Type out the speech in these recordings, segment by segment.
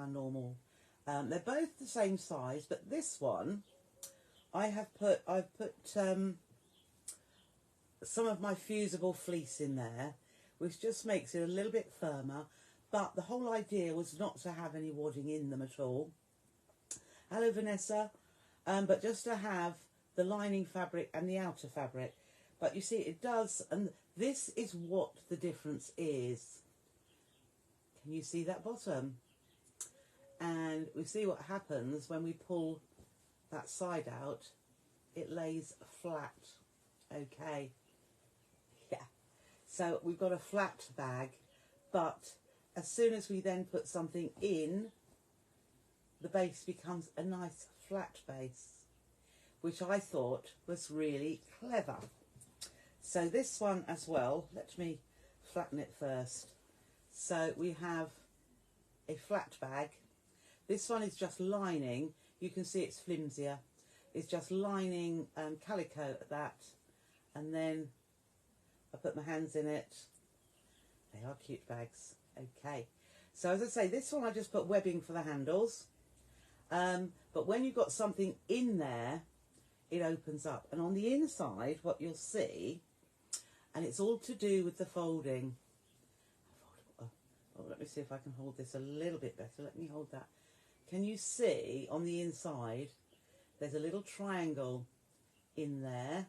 our normal. They're both the same size, but this one I've put some of my fusible fleece in there, which just makes it a little bit firmer. But the whole idea was not to have any wadding in them at all. Hello, Vanessa. But just to have the lining fabric and the outer fabric. But you see, it does, and this is what the difference is. Can you see that bottom? And we see what happens when we pull that side out. It lays flat. Okay. Yeah. So we've got a flat bag, but as soon as we then put something in, the base becomes a nice flat base, which I thought was really clever. So this one as well, let me flatten it first. So we have a flat bag. This one is just lining. You can see it's flimsier. It's just lining calico at that. And then I put my hands in it. They are cute bags. Okay. So as I say, this one I just put webbing for the handles. But when you've got something in there, it opens up. And on the inside, what you'll see, and it's all to do with the folding. Oh, let me see if I can hold this a little bit better. Let me hold that. Can you see on the inside, there's a little triangle in there.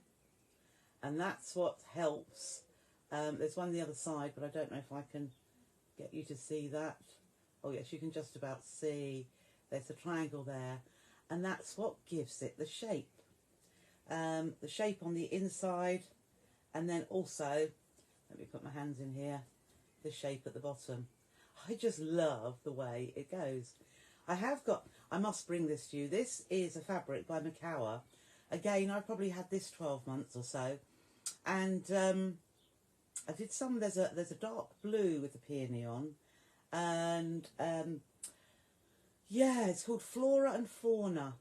And that's what helps. There's one on the other side, but I don't know if I can get you to see that. Oh yes, you can just about see. There's a triangle there. And that's what gives it the shape. The shape on the inside. And then also, let me put my hands in here, the shape at the bottom. I just love the way it goes. I must bring this to you. This is a fabric by Macawa. Again, I probably had this 12 months or so. And I did some, there's a dark blue with the peony on. And yeah, it's called Flora and Fauna.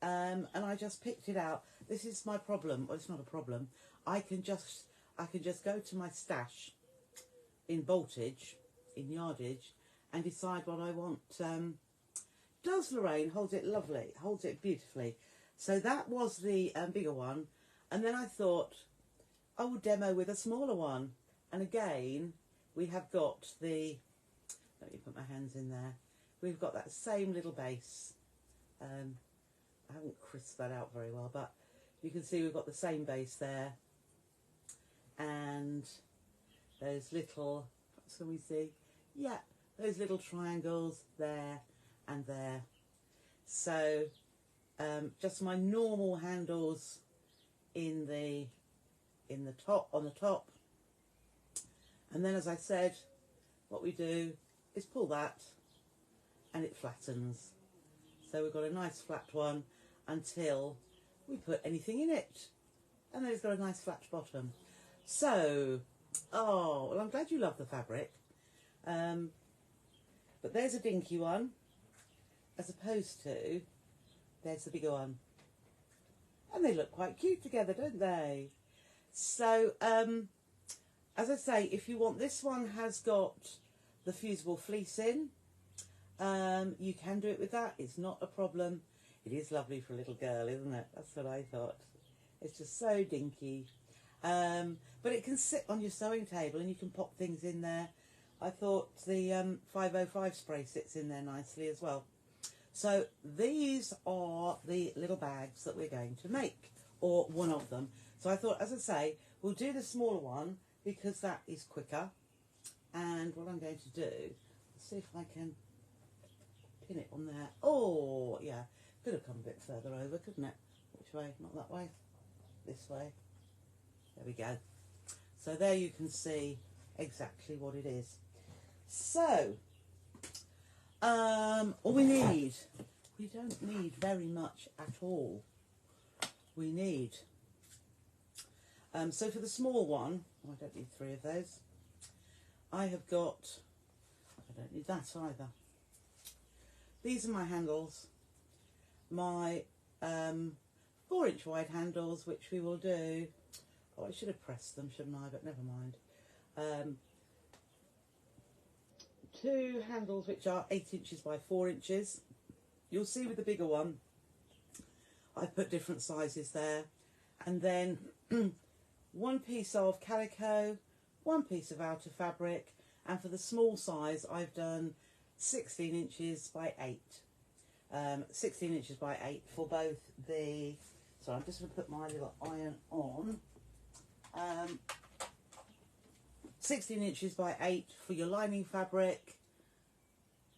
And I just picked it out. This is my problem. Well, it's not a problem. I can just go to my stash in voltage, in yardage, and decide what I want. Does Lorraine holds it lovely, holds it beautifully. So that was the bigger one. And then I thought I would demo with a smaller one. And again, we have got the, let me put my hands in there. We've got that same little base. I haven't crisped that out very well, but you can see we've got the same base there. And those little, what can we see? Yeah, those little triangles there and there. So just my normal handles in the top, on the top. And then, as I said, what we do is pull that and it flattens. So we've got a nice flat one until we put anything in it. And then it's got a nice flat bottom. So, oh, well, I'm glad you love the fabric. But there's a dinky one, as opposed to, there's the bigger one. And they look quite cute together, don't they? So, as I say, if you want, this one has got the fusible fleece in. You can do it with that. It's not a problem. It is lovely for a little girl, isn't it? That's what I thought. It's just so dinky. But it can sit on your sewing table and you can pop things in there. I thought the 505 spray sits in there nicely as well. So these are the little bags that we're going to make, or one of them. So I thought, as I say, we'll do the smaller one because that is quicker. And what I'm going to do, let's see if I can pin it on there. Oh, yeah, could have come a bit further over, couldn't it? Which way? Not that way. This way. There we go. So there you can see exactly what it is. So, all we don't need very much at all. We need, so for the small one, oh, I don't need 3 of those. I have got, I don't need that either. These are my handles, my 4-inch wide handles, which we will do. Oh, I should have pressed them, shouldn't I? But never mind. two handles which are 8 inches by 4 inches. You'll see with the bigger one I've put different sizes there, and then one piece of calico, one piece of outer fabric, and for the small size I've done 16 inches by 8. 16 inches by 8 for both the, so I'm just going to put my little iron on, 16 inches by 8 for your lining fabric.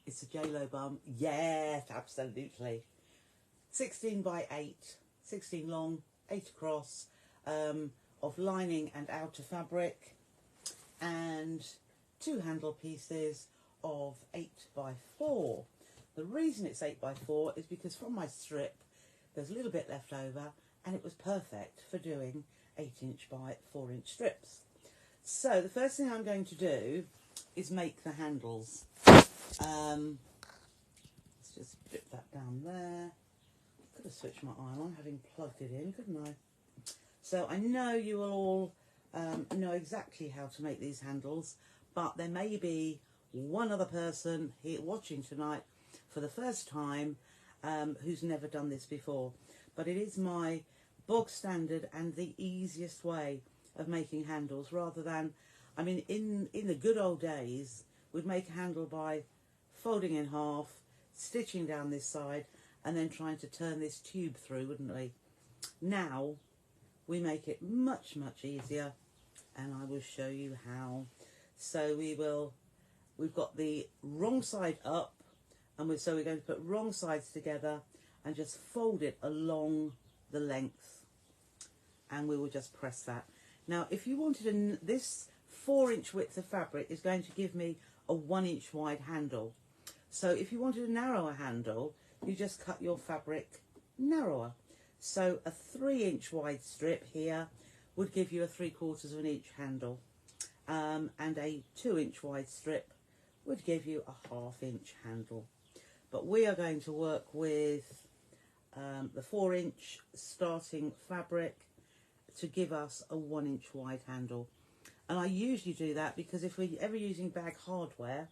It's a J-Lo bum, yes, absolutely. 16 by 8, 16 long, 8 across, of lining and outer fabric, and 2 handle pieces of 8 by 4. The reason it's 8 by 4 is because from my strip there's a little bit left over, and it was perfect for doing 8-inch by 4-inch strips. So the first thing I'm going to do is make the handles. Let's just dip that down there. Could have switched my iron on having plugged it in, couldn't I? So I know you will all know exactly how to make these handles, but there may be one other person here watching tonight for the first time who's never done this before. But it is my bog standard and the easiest way of making handles, rather than, I mean, in the good old days, we'd make a handle by folding in half, stitching down this side, and then trying to turn this tube through, wouldn't we? Now we make it much, much easier, and I will show you how. So we've got the wrong side up, and so we're going to put wrong sides together and just fold it along the length, and we will just press that. Now if you wanted this 4-inch width of fabric is going to give me a 1-inch wide handle. So if you wanted a narrower handle, you just cut your fabric narrower. So a 3-inch wide strip here would give you a 3/4 inch handle, and a 2-inch wide strip would give you a 1/2-inch handle. But we are going to work with the 4-inch starting fabric to give us a 1-inch wide handle. And I usually do that because if we're ever using bag hardware,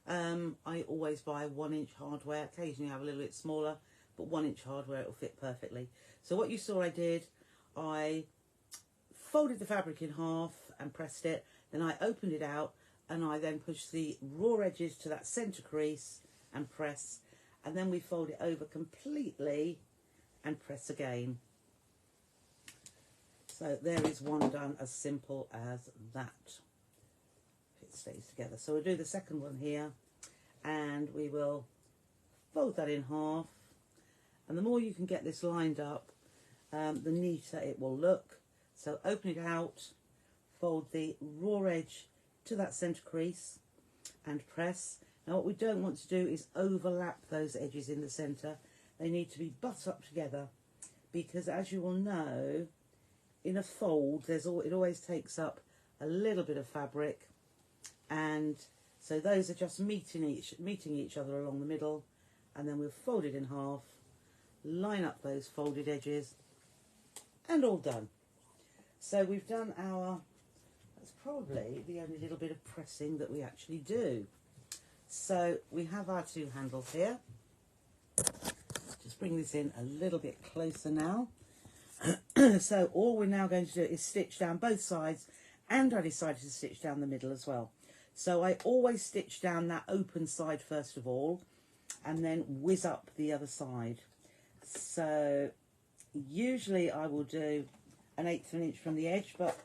I always buy 1-inch hardware. Occasionally I have a little bit smaller, but 1-inch hardware, it will fit perfectly. So what you saw I did, I folded the fabric in half and pressed it, then I opened it out, and I then pushed the raw edges to that centre crease and press, and then we fold it over completely and press again. So there is one done, as simple as that. It stays together. So we'll do the second one here, and we will fold that in half, and the more you can get this lined up, the neater it will look. So open it out, fold the raw edge to that centre crease and press. Now what we don't want to do is overlap those edges in the centre. They need to be butt up together, because as you will know, in a fold it always takes up a little bit of fabric, and so those are just meeting each other along the middle, and then we'll fold it in half, line up those folded edges, and all done. So we've done our, that's probably the only little bit of pressing that we actually do. So we have our 2 handles here. Just bring this in a little bit closer now. So all we're now going to do is stitch down both sides, and I decided to stitch down the middle as well. So I always stitch down that open side first of all, and then whiz up the other side. So usually I will do 1/8 of an inch from the edge, but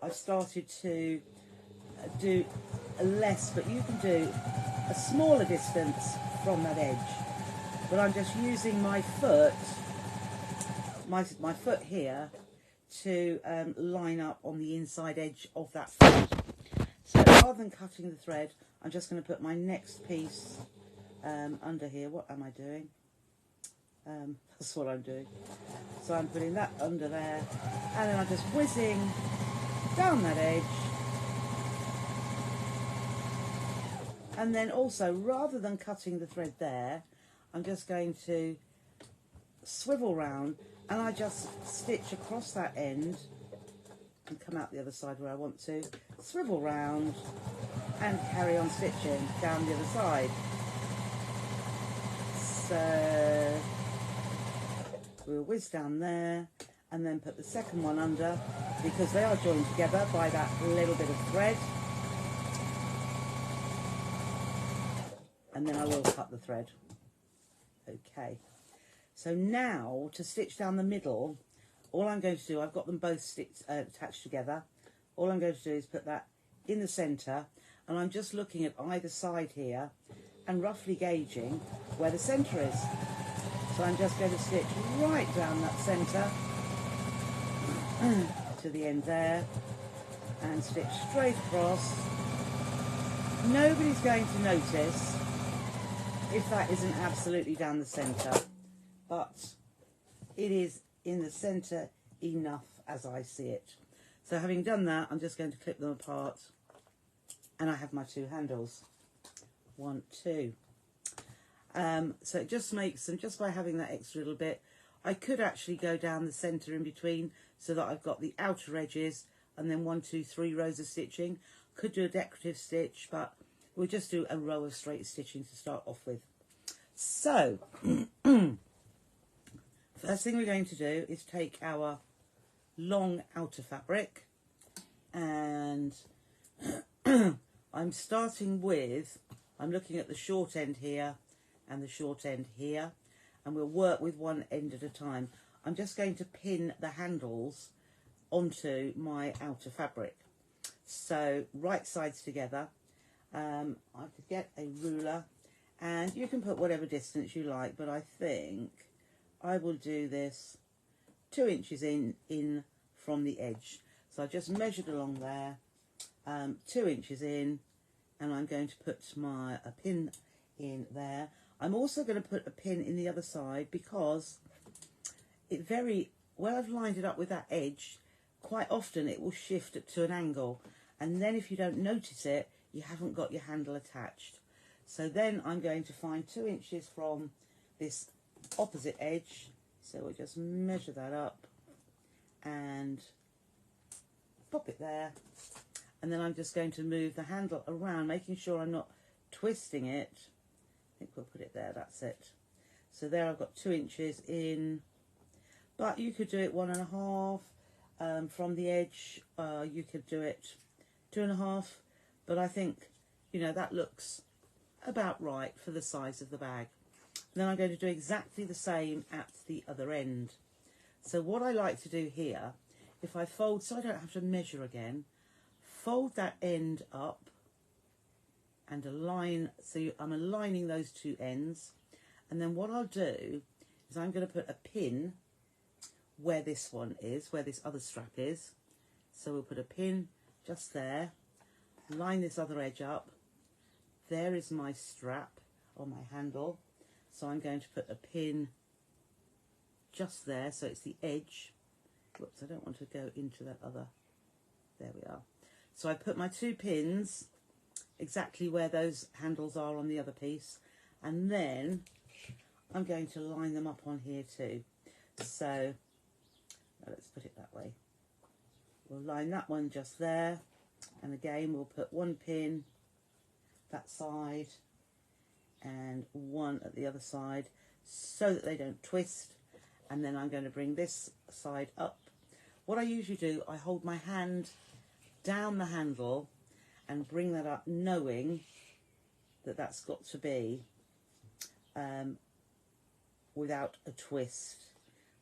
I've started to do less, but you can do a smaller distance from that edge. But I'm just using my foot, my foot here, to line up on the inside edge of that foot. So rather than cutting the thread, I'm just going to put my next piece under here. What am I doing? That's what I'm doing. So I'm putting that under there, and then I'm just whizzing down that edge. And then also, rather than cutting the thread there, I'm just going to swivel round, and I just stitch across that end and come out the other side where I want to, swivel round, and carry on stitching down the other side. So we'll whiz down there and then put the second one under, because they are joined together by that little bit of thread. And then I will cut the thread. Okay, so now to stitch down the middle, all I'm going to do, I've got them both attached together. All I'm going to do is put that in the centre, and I'm just looking at either side here and roughly gauging where the centre is. So I'm just going to stitch right down that centre to the end there and stitch straight across. Nobody's going to notice if that isn't absolutely down the centre, but it is in the centre enough as I see it. So having done that, I'm just going to clip them apart, and I have my two handles. 1, 2. So it just makes them, just by having that extra little bit, I could actually go down the centre in between so that I've got the outer edges and then 1, 2, 3 rows of stitching. Could do a decorative stitch, but we'll just do a row of straight stitching to start off with. So first thing we're going to do is take our long outer fabric, and I'm starting with, I'm looking at the short end here and the short end here, and we'll work with one end at a time. I'm just going to pin the handles onto my outer fabric. So right sides together. I could get a ruler, and you can put whatever distance you like, but I think I will do this 2 inches in from the edge. So I just measured along there, 2 inches in, and I'm going to put a pin in there. I'm also going to put a pin in the other side, because where I've lined it up with that edge, quite often it will shift to an angle, and then if you don't notice it, you haven't got your handle attached. So then I'm going to find 2 inches from this opposite edge, so we'll just measure that up and pop it there, and then I'm just going to move the handle around, making sure I'm not twisting it. I think we'll put it there, that's it. So there I've got 2 inches in, but you could do it 1.5 from the edge. You could do it 2.5, but I think, you know, that looks about right for the size of the bag. And then I'm going to do exactly the same at the other end. So what I like to do here, if I fold, so I don't have to measure again, fold that end up and align, so I'm aligning those two ends, and then what I'll do is I'm going to put a pin where this one is, where this other strap is. So we'll put a pin just there, line this other edge up, there is my strap on my handle, so I'm going to put a pin just there, so it's the edge. Whoops, I don't want to go into that other, there we are. So I put my 2 pins exactly where those handles are on the other piece, and then I'm going to line them up on here too. So let's put it that way. We'll line that one just there, and again we'll put 1 pin that side and 1 at the other side so that they don't twist, and then I'm going to bring this side up. What I usually do, I hold my hand down the handle and bring that up, knowing that that's got to be without a twist.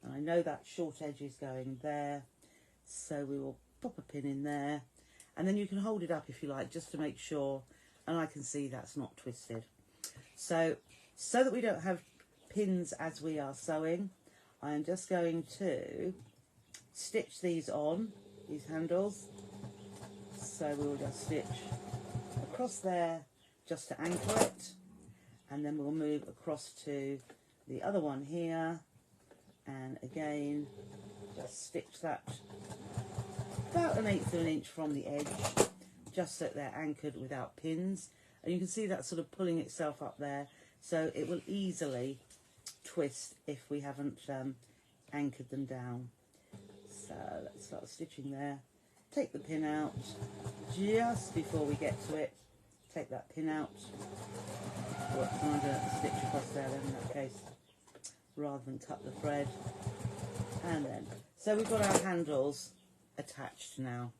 And I know that short edge is going there, so we will pop a pin in there, and then you can hold it up if you like, just to make sure, and I can see that's not twisted. So that we don't have pins as we are sewing, I am just going to stitch these on, these handles. So we will just stitch across there just to anchor it, and then we'll move across to the other one here, and again just stitch that about 1/8 of an inch from the edge, just so that they're anchored without pins. And you can see that sort of pulling itself up there, so it will easily twist if we haven't anchored them down. So let's start stitching there. Take the pin out just before we get to it, take that pin out. Well, I'm going to stitch across there then in that case, rather than cut the thread. And then, so we've got our handles attached now.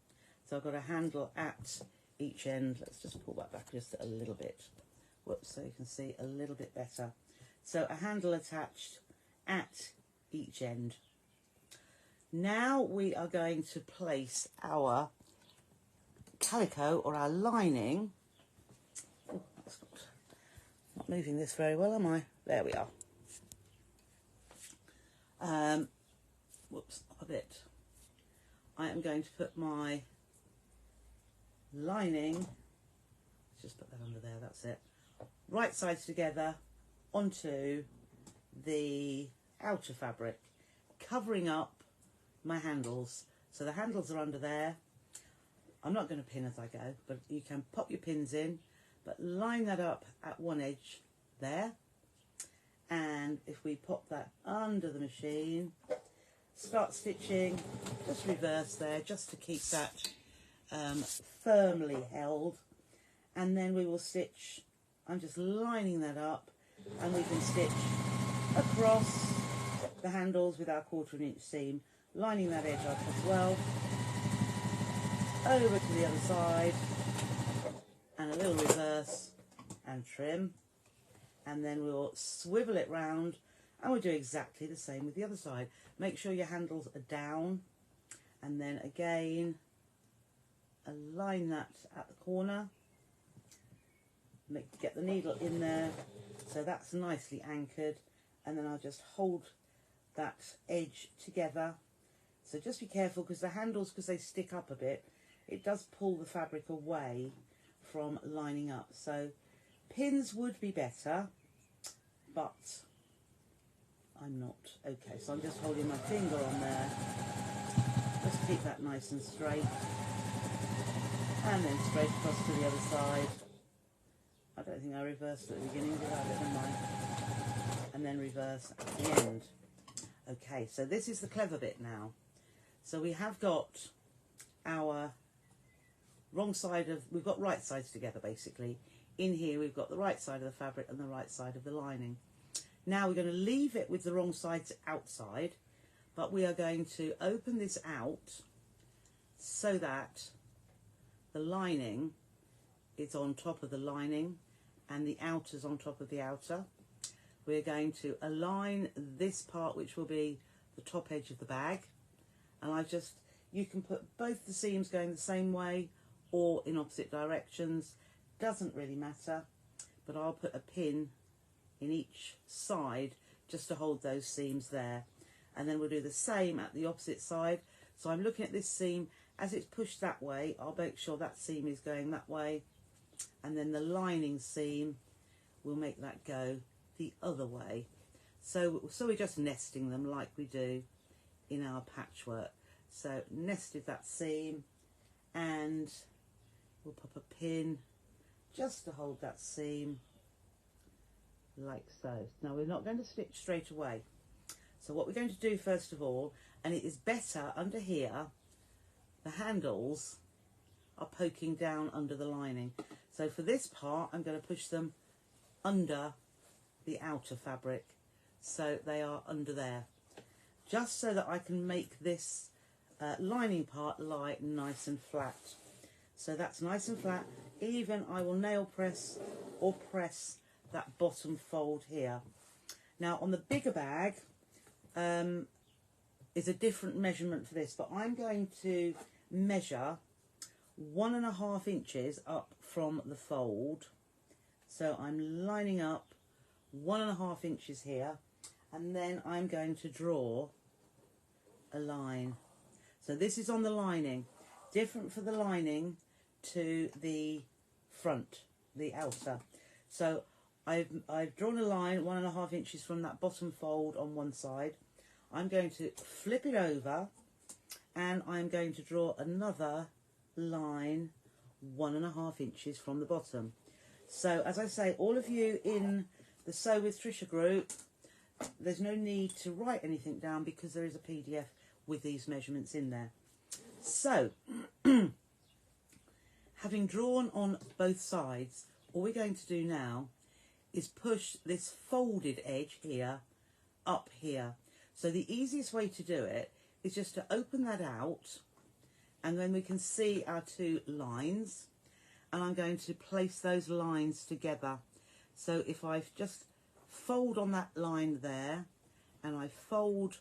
So I've got a handle at each end. Let's just pull that back just a little bit. Whoops, so you can see a little bit better. So a handle attached at each end. Now we are going to place our calico or our lining. Oh, that's not moving this very well, am I? There we are. Whoops, up a bit. I am going to put my lining, let's just put that under there, that's it, right sides together onto the outer fabric, covering up my handles. So the handles are under there. I'm not going to pin as I go, but you can pop your pins in, but line that up at one edge there. And if we pop that under the machine, start stitching, just reverse there, just to keep that firmly held. And then we will stitch, I'm just lining that up, and we can stitch across the handles with our 1/4 inch seam, lining that edge up as well, over to the other side, and a little reverse and trim. And then we'll swivel it round, and we'll do exactly the same with the other side. Make sure your handles are down, and then again align that at the corner. Get the needle in there so that's nicely anchored, and then I'll just hold that edge together. So just be careful, because the handles, because they stick up a bit, it does pull the fabric away from lining up. So pins would be better, but I'm not. Okay, so I'm just holding my finger on there. Just keep that nice and straight. And then straight across to the other side. I don't think I reversed at the beginning, did I? Never mind. And then reverse at the end. Okay, so this is the clever bit now. So we have got our wrong side of, we've got right sides together basically. In here we've got the right side of the fabric and the right side of the lining. Now we're going to leave it with the wrong sides outside, but we are going to open this out so that the lining is on top of the lining and the outer's on top of the outer. We're going to align this part, which will be the top edge of the bag, and you can put both the seams going the same way or in opposite directions, doesn't really matter, but I'll put a pin in each side just to hold those seams there. And then we'll do the same at the opposite side. So I'm looking at this seam, as it's pushed that way, I'll make sure that seam is going that way, and then the lining seam will make that go the other way. So we're just nesting them like we do in our patchwork. So nested that seam, and we'll pop a pin just to hold that seam like so. Now we're not going to stitch straight away. So what we're going to do first of all, and it is better under here, the handles are poking down under the lining. So for this part, I'm going to push them under the outer fabric. So they are under there, just so that I can make this lining part lie nice and flat. So that's nice and flat. Even I will nail press or press that bottom fold here. Now on the bigger bag is a different measurement for this, but I'm going to measure 1.5 inches up from the fold. So I'm lining up 1.5 inches here, and then I'm going to draw a line. So this is on the lining, different for the lining to the front, the outer. So I've drawn a line 1.5 inches from that bottom fold on one side. I'm going to flip it over, and I'm going to draw another line 1.5 inches from the bottom. So as I say, all of you in the Sew with Trisha group, there's no need to write anything down because there is a PDF with these measurements in there. So having drawn on both sides, all we're going to do now is push this folded edge here up here. So the easiest way to do it is just to open that out, and then we can see our two lines, and I'm going to place those lines together. So if I just fold on that line there, and I fold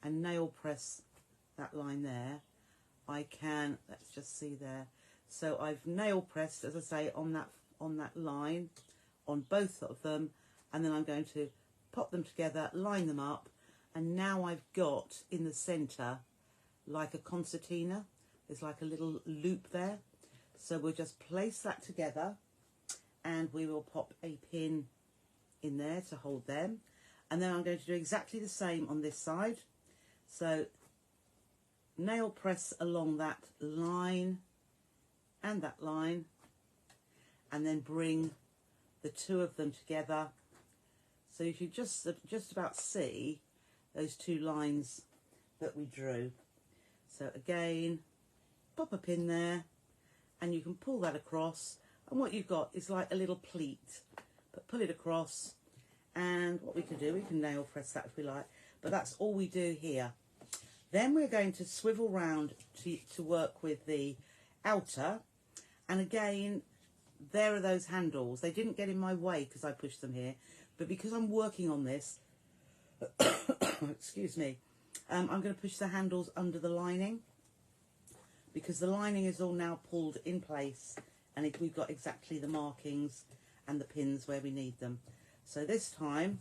and nail press that line there, I can, let's just see there, so I've nail pressed, as I say, on that line, on both of them, and then I'm going to pop them together, line them up, and now I've got in the centre like a concertina. There's like a little loop there, so we'll just place that together, and we will pop a pin in there to hold them, and then I'm going to do exactly the same on this side. So nail press along that line and that line, and then bring the two of them together. So you can just about see those two lines that we drew. So again, pop a pin there, and you can pull that across, and what you've got is like a little pleat, but pull it across, and what we can do, we can nail press that if we like, but that's all we do here. Then we're going to swivel round to work with the outer, and again, there are those handles. They didn't get in my way because I pushed them here, but because I'm working on this, excuse me, I'm going to push the handles under the lining, because the lining is all now pulled in place, and we've got exactly the markings and the pins where we need them. So this time,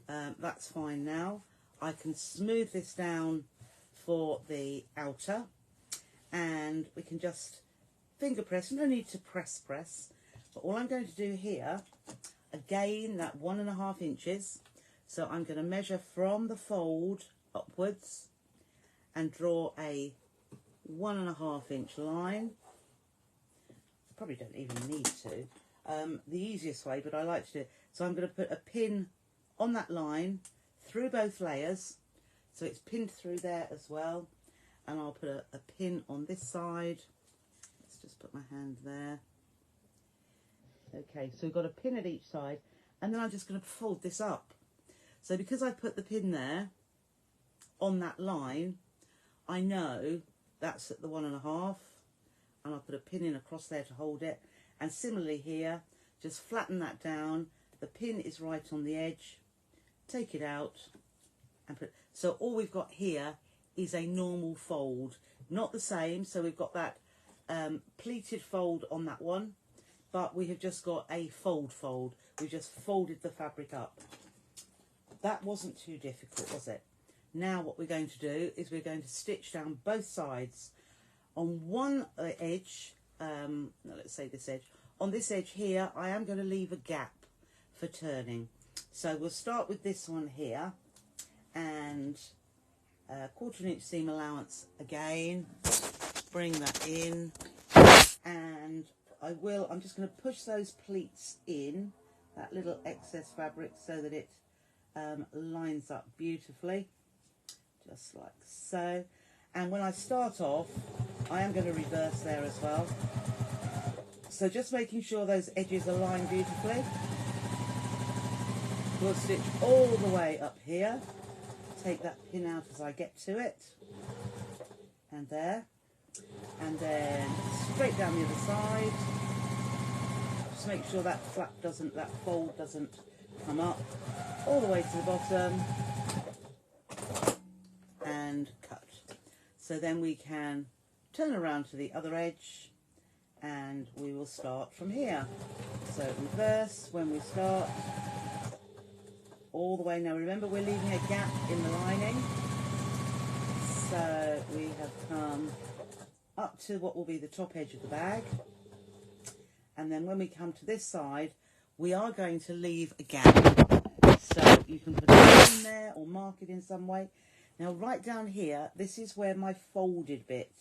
that's fine now. I can smooth this down for the outer, and we can just finger press. No need to press, but all I'm going to do here, again, that 1.5 inches. So I'm going to measure from the fold upwards and draw a 1.5 inch line. Probably don't even need to. The easiest way, but I like to do it. So I'm going to put a pin on that line through both layers, so it's pinned through there as well, and I'll put a pin on this side. Let's just put my hand there. Okay, so we've got a pin at each side, and then I'm just going to fold this up. So because I put the pin there on that line, I know that's at the 1.5, and I'll put a pin in across there to hold it. And similarly here, just flatten that down. The pin is right on the edge. Take it out and put. So all we've got here is a normal fold, not the same. So we've got that pleated fold on that one, but we have just got a fold. We just folded the fabric up. That wasn't too difficult, was it? Now what we're going to do is we're going to stitch down both sides. On one edge, let's say this edge, on this edge here, I am going to leave a gap for turning. So we'll start with this one here, and 1/4 inch seam allowance again, bring that in, and I'm just going to push those pleats in, that little excess fabric, so that it lines up beautifully, just like so. And when I start off, I am going to reverse there as well. So just making sure those edges are lined beautifully. We'll stitch all the way up here. Take that pin out as I get to it. And there. And then straight down the other side. Just make sure that that fold doesn't come up. All the way to the bottom. And cut. So then we can turn around to the other edge, and we will start from here. So reverse when we start, all the way. Now remember, we're leaving a gap in the lining. So we have come up to what will be the top edge of the bag. And then when we come to this side, we are going to leave a gap. So you can put it in there or mark it in some way. Now right down here, this is where my folded bit,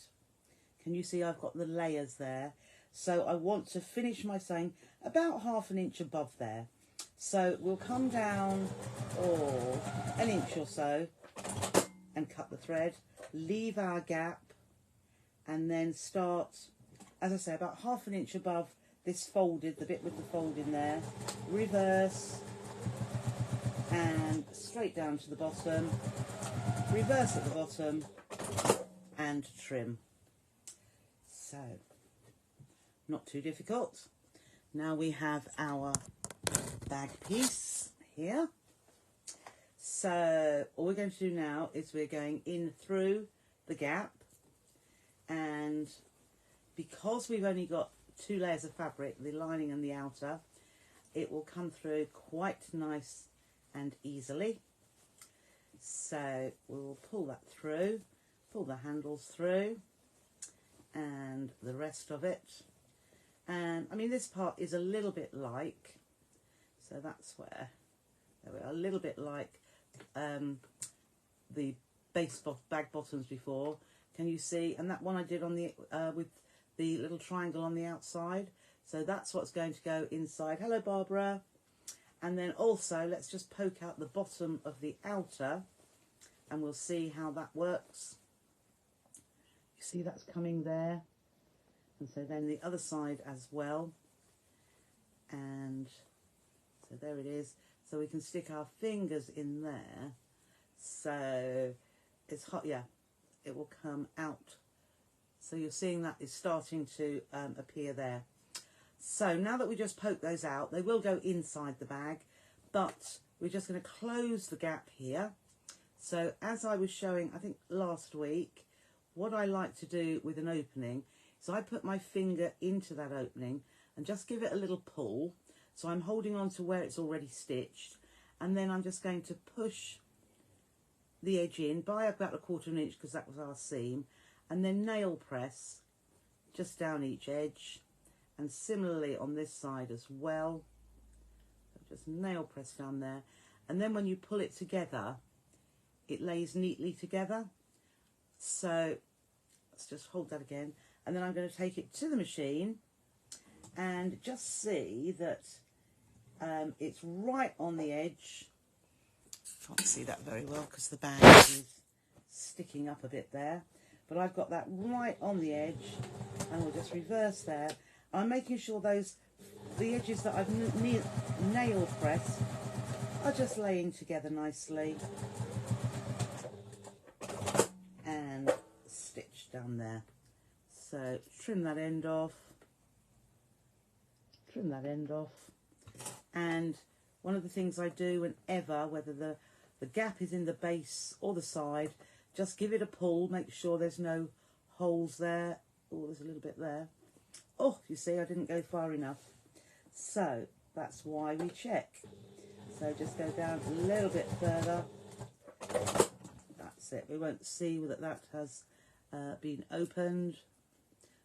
can you see I've got the layers there? So I want to finish my sewing about 1/2 inch above there. So we'll come down, 1 inch or so, and cut the thread, leave our gap, and then start, as I say, about 1/2 inch above this folded, the bit with the fold in there, reverse, and straight down to the bottom, reverse at the bottom, and trim. So, not too difficult. Now we have our bag piece here. So all we're going to do now is we're going in through the gap, and because we've only got 2 layers of fabric, the lining and the outer, it will come through quite nice and easily. So we'll pull that through, pull the handles through, and the rest of it. And I mean, this part is a little bit like, so that's where, there we are, a little bit like the bag bottoms before. Can you see? And that one I did on the with the little triangle on the outside. So that's what's going to go inside. Hello, Barbara. And then also, let's just poke out the bottom of the outer, and we'll see how that works. You see that's coming there. And so then the other side as well. And so there it is. So we can stick our fingers in there. So it's hot, yeah, it will come out. So you're seeing that is starting to appear there. So now that we just poke those out, they will go inside the bag, but we're just going to close the gap here. So as I was showing, I think last week, what I like to do with an opening is I put my finger into that opening and just give it a little pull. So I'm holding on to where it's already stitched, and then I'm just going to push the edge in by about 1/4 inch, because that was our seam, and then nail press just down each edge, and similarly on this side as well. Just nail press down there, and then when you pull it together, it lays neatly together. So let's just hold that again, and then I'm going to take it to the machine and just see that it's right on the edge. Can't see that very well because the bag is sticking up a bit there, but I've got that right on the edge, and we'll just reverse there. I'm making sure the edges that I've nail pressed are just laying together nicely, and stitch down there. So trim that end off, trim that end off. And one of the things I do whenever, whether the gap is in the base or the side, just give it a pull, make sure there's no holes there. Oh, there's a little bit there. Oh, you see, I didn't go far enough. So that's why we check. So just go down a little bit further. That's it. We won't see that that has been opened,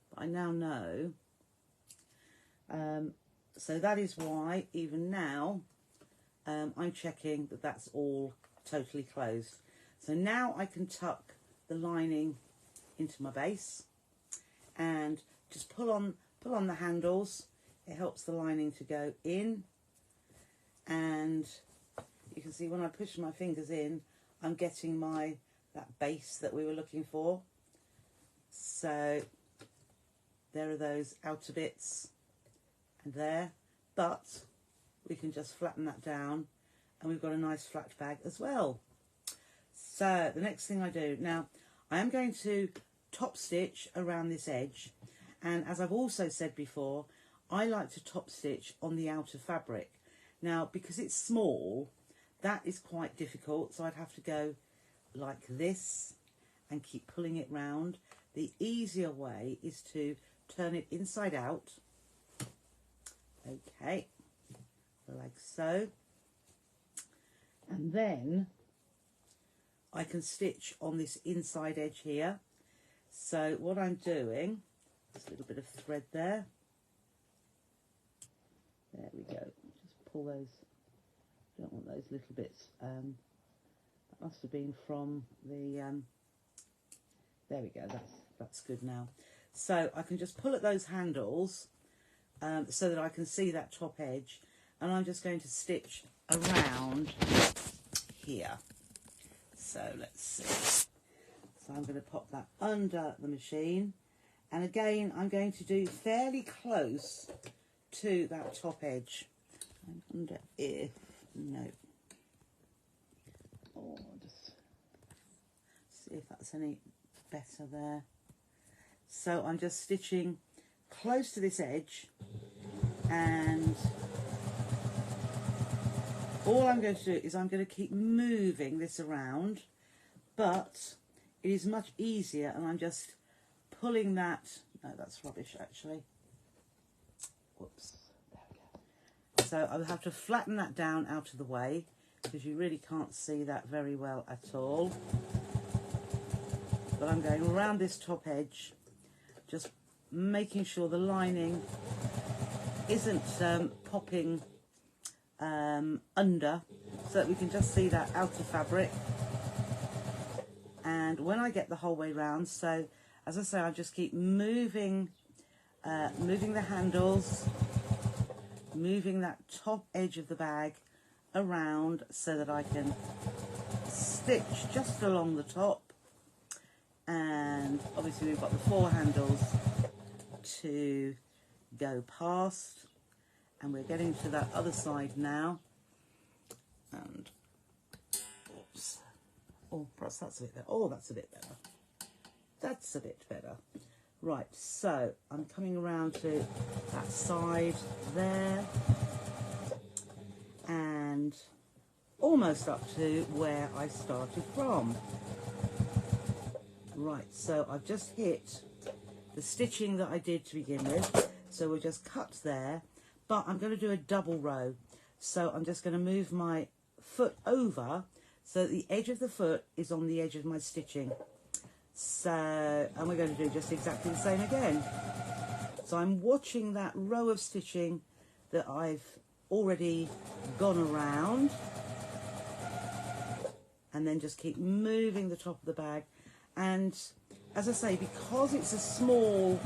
but I now know. So that is why, even now, I'm checking that that's all totally closed. So now I can tuck the lining into my base and just pull on the handles. It helps the lining to go in, and you can see when I push my fingers in, I'm getting that base that we were looking for. So there are those outer bits and there, but we can just flatten that down, and we've got a nice flat bag as well. So the next thing I do now, I am going to top stitch around this edge, and as I've also said before, I like to top stitch on the outer fabric. Now because it's small, that is quite difficult, so I'd have to go like this and keep pulling it round. The easier way is to turn it inside out, okay, like so, and then I can stitch on this inside edge here. So what I'm doing, just a little bit of thread there, there we go, just pull those, don't want those little bits, that must have been from the, there we go, that's good now. So I can just pull at those handles so that I can see that top edge, and I'm just going to stitch around here. So let's see. So I'm going to pop that under the machine, and again I'm going to do fairly close to that top edge. I'm under here. No. Oh, I'll just see if that's any better there. So I'm just stitching close to this edge, and all I'm going to do is I'm going to keep moving this around, but it is much easier, and I'm just pulling that. No, that's rubbish actually. Whoops. There we go. So I'll have to flatten that down out of the way, because you really can't see that very well at all. But I'm going around this top edge, just making sure the lining isn't popping under, so that we can just see that outer fabric. And when I get the whole way round, so as I say, I just keep moving the handles, moving that top edge of the bag around so that I can stitch just along the top. And obviously we've got the 4 handles to go past, and we're getting to that other side now. And oops, oh, perhaps that's a bit better. Oh, that's a bit better. That's a bit better. Right, so I'm coming around to that side there, and almost up to where I started from. Right, so I've just hit the stitching that I did to begin with, so we'll just cut there, but I'm going to do a double row. So I'm just going to move my foot over so that the edge of the foot is on the edge of my stitching. So, and we're going to do just exactly the same again. So I'm watching that row of stitching that I've already gone around, and then just keep moving the top of the bag. And as I say, because it's a small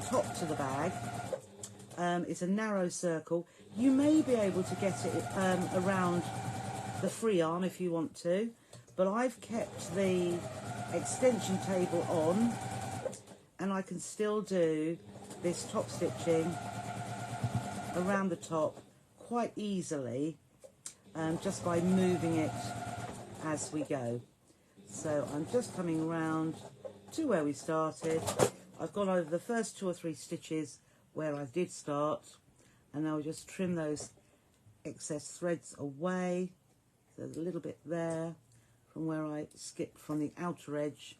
top to the bag, it's a narrow circle, you may be able to get it around the free arm if you want to, but I've kept the extension table on, and I can still do this top stitching around the top quite easily, just by moving it as we go. So I'm just coming around to where we started. I've gone over the first 2 or 3 stitches where I did start, and now I'll just trim those excess threads away. There's a little bit there from where I skipped from the outer edge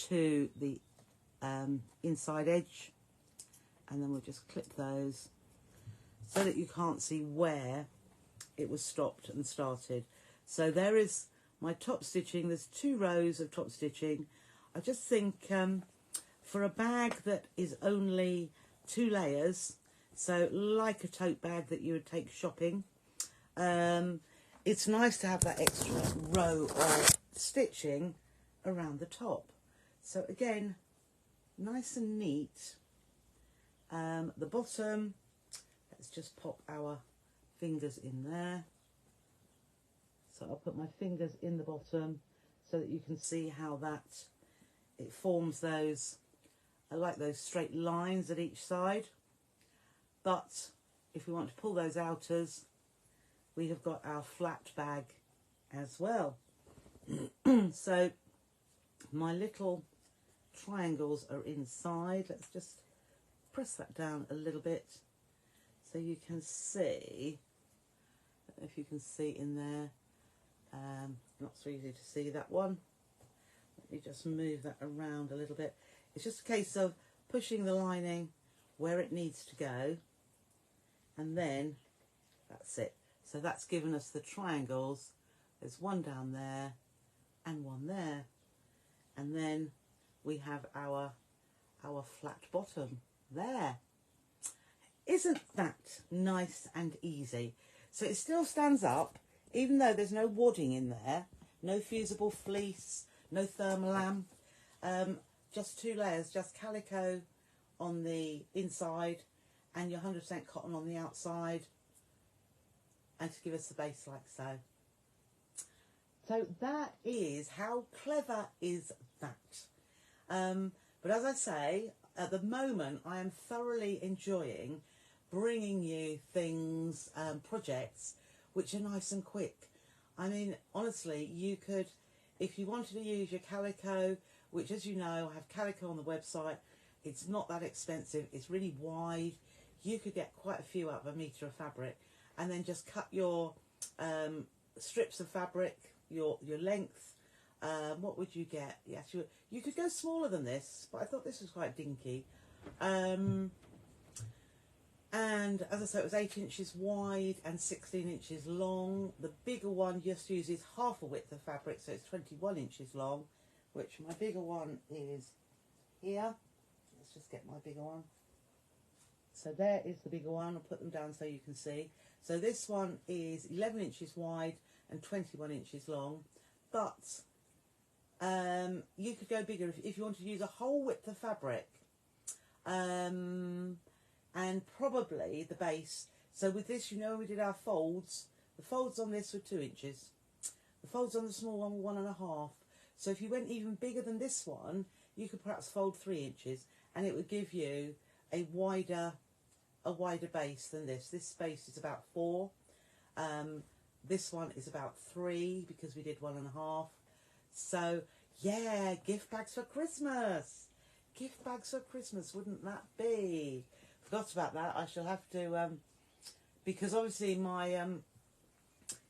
to the inside edge, and then we'll just clip those so that you can't see where it was stopped and started. So there is my top stitching. There's 2 rows of top stitching. I just think for a bag that is only 2 layers, so like a tote bag that you would take shopping, it's nice to have that extra row of stitching around the top. So again, nice and neat. The bottom, let's just pop our fingers in there. So I'll put my fingers in the bottom so that you can see how it forms those, I like those straight lines at each side. But if we want to pull those outers, we have got our flat bag as well. So my little triangles are inside. Let's just press that down a little bit so you can see. I don't know if you can see in there. Not so easy to see that one. Let me just move that around a little bit. It's just a case of pushing the lining where it needs to go, and then that's it. So that's given us the triangles. There's one down there and one there, and then we have our flat bottom there. Isn't that nice and easy? So it still stands up, even though there's no wadding in there, no fusible fleece, no thermolam, just 2 layers, just calico on the inside and your 100% cotton on the outside, and to give us the base like so. So that is, how clever is that? But as I say, at the moment I am thoroughly enjoying bringing you things, projects which are nice and quick. I mean, honestly, you could, if you wanted to use your calico, which, as you know, I have calico on the website. It's not that expensive. It's really wide. You could get quite a few out of a metre of fabric, and then just cut your strips of fabric, your length. What would you get? Yes, you could go smaller than this, but I thought this was quite dinky. And as I said, it was 8 inches wide and 16 inches long. The bigger one just uses half a width of fabric, so it's 21 inches long, which my bigger one is here. Let's just get my bigger one. So there is the bigger one. I'll put them down so you can see. So this one is 11 inches wide and 21 inches long. But you could go bigger if you want to use a whole width of fabric. And probably the base. So with this, you know, when we did our folds, the folds on this were 2 inches. The folds on the small one were 1.5. So if you went even bigger than this one, you could perhaps fold 3 inches, and it would give you a wider base than this. This base is about 4. This one is about 3 because we did 1.5. So yeah, gift bags for Christmas. Gift bags for Christmas, wouldn't that be? Forgot about that. I shall have to, because obviously my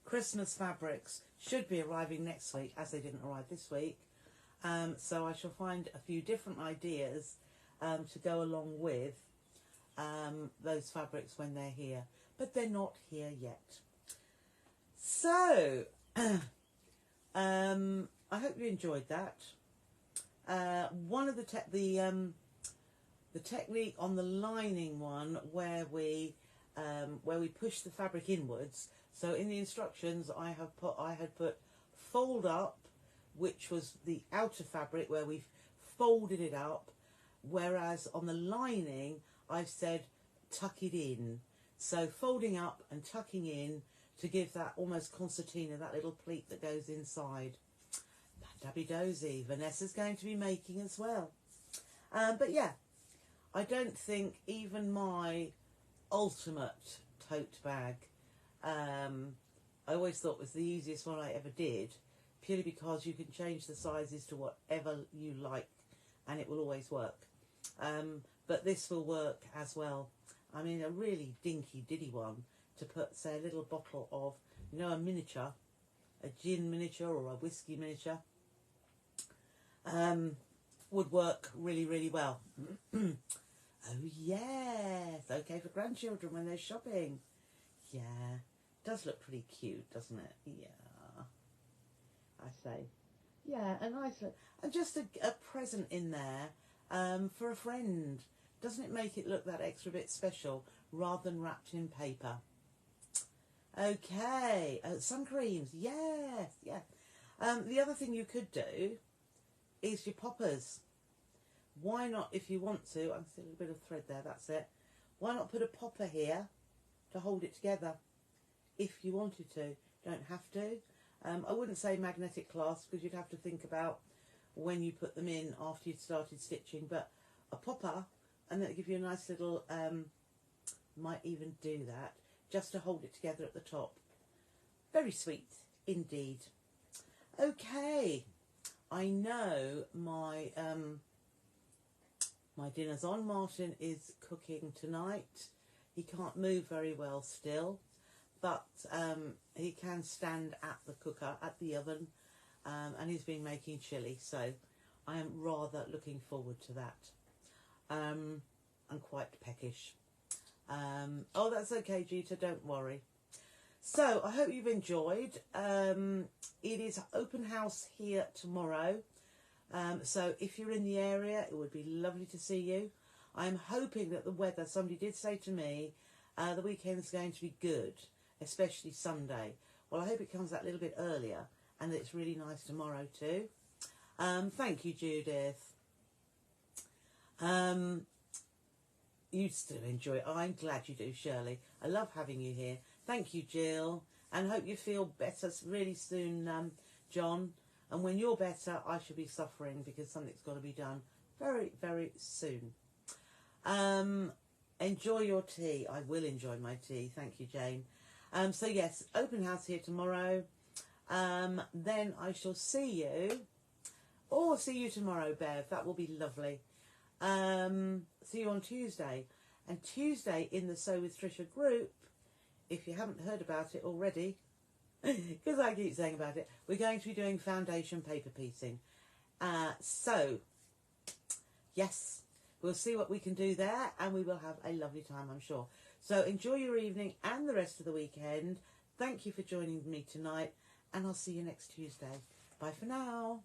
Christmas fabrics should be arriving next week, as they didn't arrive this week. So I shall find a few different ideas to go along with those fabrics when they're here. But they're not here yet. So, I hope you enjoyed that. One of the technique on the lining one where we push the fabric inwards. So in the instructions I had put fold up, which was the outer fabric where we folded it up, whereas on the lining I've said tuck it in. So folding up and tucking in to give that almost concertina, that little pleat that goes inside. Dabby dozy. Vanessa's going to be making as well. But yeah, I don't think even my ultimate tote bag, I always thought was the easiest one I ever did, purely because you can change the sizes to whatever you like and it will always work. But this will work as well. I mean, a really dinky diddy one to put, say, a little bottle of, you know, a miniature, a gin miniature or a whiskey miniature, would work really, really well. Oh yes, okay for grandchildren when they're shopping. Yeah, does look pretty cute, doesn't it? Yeah, I say. Yeah, a nice look. And just a present in there for a friend. Doesn't it make it look that extra bit special rather than wrapped in paper? Okay, sun creams, yes, yeah. The other thing you could do is your poppers. Why not, if you want to, I can see a little bit of thread there, that's it. Why not put a popper here to hold it together? If you wanted to, don't have to. I wouldn't say magnetic clasp because you'd have to think about when you put them in after you'd started stitching, but a popper, and that'll give you a nice little, might even do that, just to hold it together at the top. Very sweet indeed. Okay, I know my my dinner's on. Martin is cooking tonight. He can't move very well still, but he can stand at the cooker, at the oven, and he's been making chili, so I am rather looking forward to that. I'm quite peckish. Oh, that's okay, Gita, don't worry. So, I hope you've enjoyed. It is open house here tomorrow. So, if you're in the area, it would be lovely to see you. I'm hoping that the weather, somebody did say to me, the weekend's going to be good, especially Sunday. Well, I hope it comes that little bit earlier and that it's really nice tomorrow too. Thank you, Judith. You still enjoy it. I'm glad you do, Shirley. I love having you here. Thank you, Jill. And hope you feel better really soon, John. And when you're better, I shall be suffering because something's got to be done very, very soon. Enjoy your tea. I will enjoy my tea. Thank you, Jane. So yes, open house here tomorrow. Then I shall see you, or see you tomorrow, Bev. That will be lovely. See you on Tuesday. And Tuesday in the Sew with Trisha group, if you haven't heard about it already, because I keep saying about it, we're going to be doing foundation paper piecing. So, yes, we'll see what we can do there, and we will have a lovely time, I'm sure. So enjoy your evening and the rest of the weekend. Thank you for joining me tonight, and I'll see you next Tuesday. Bye for now.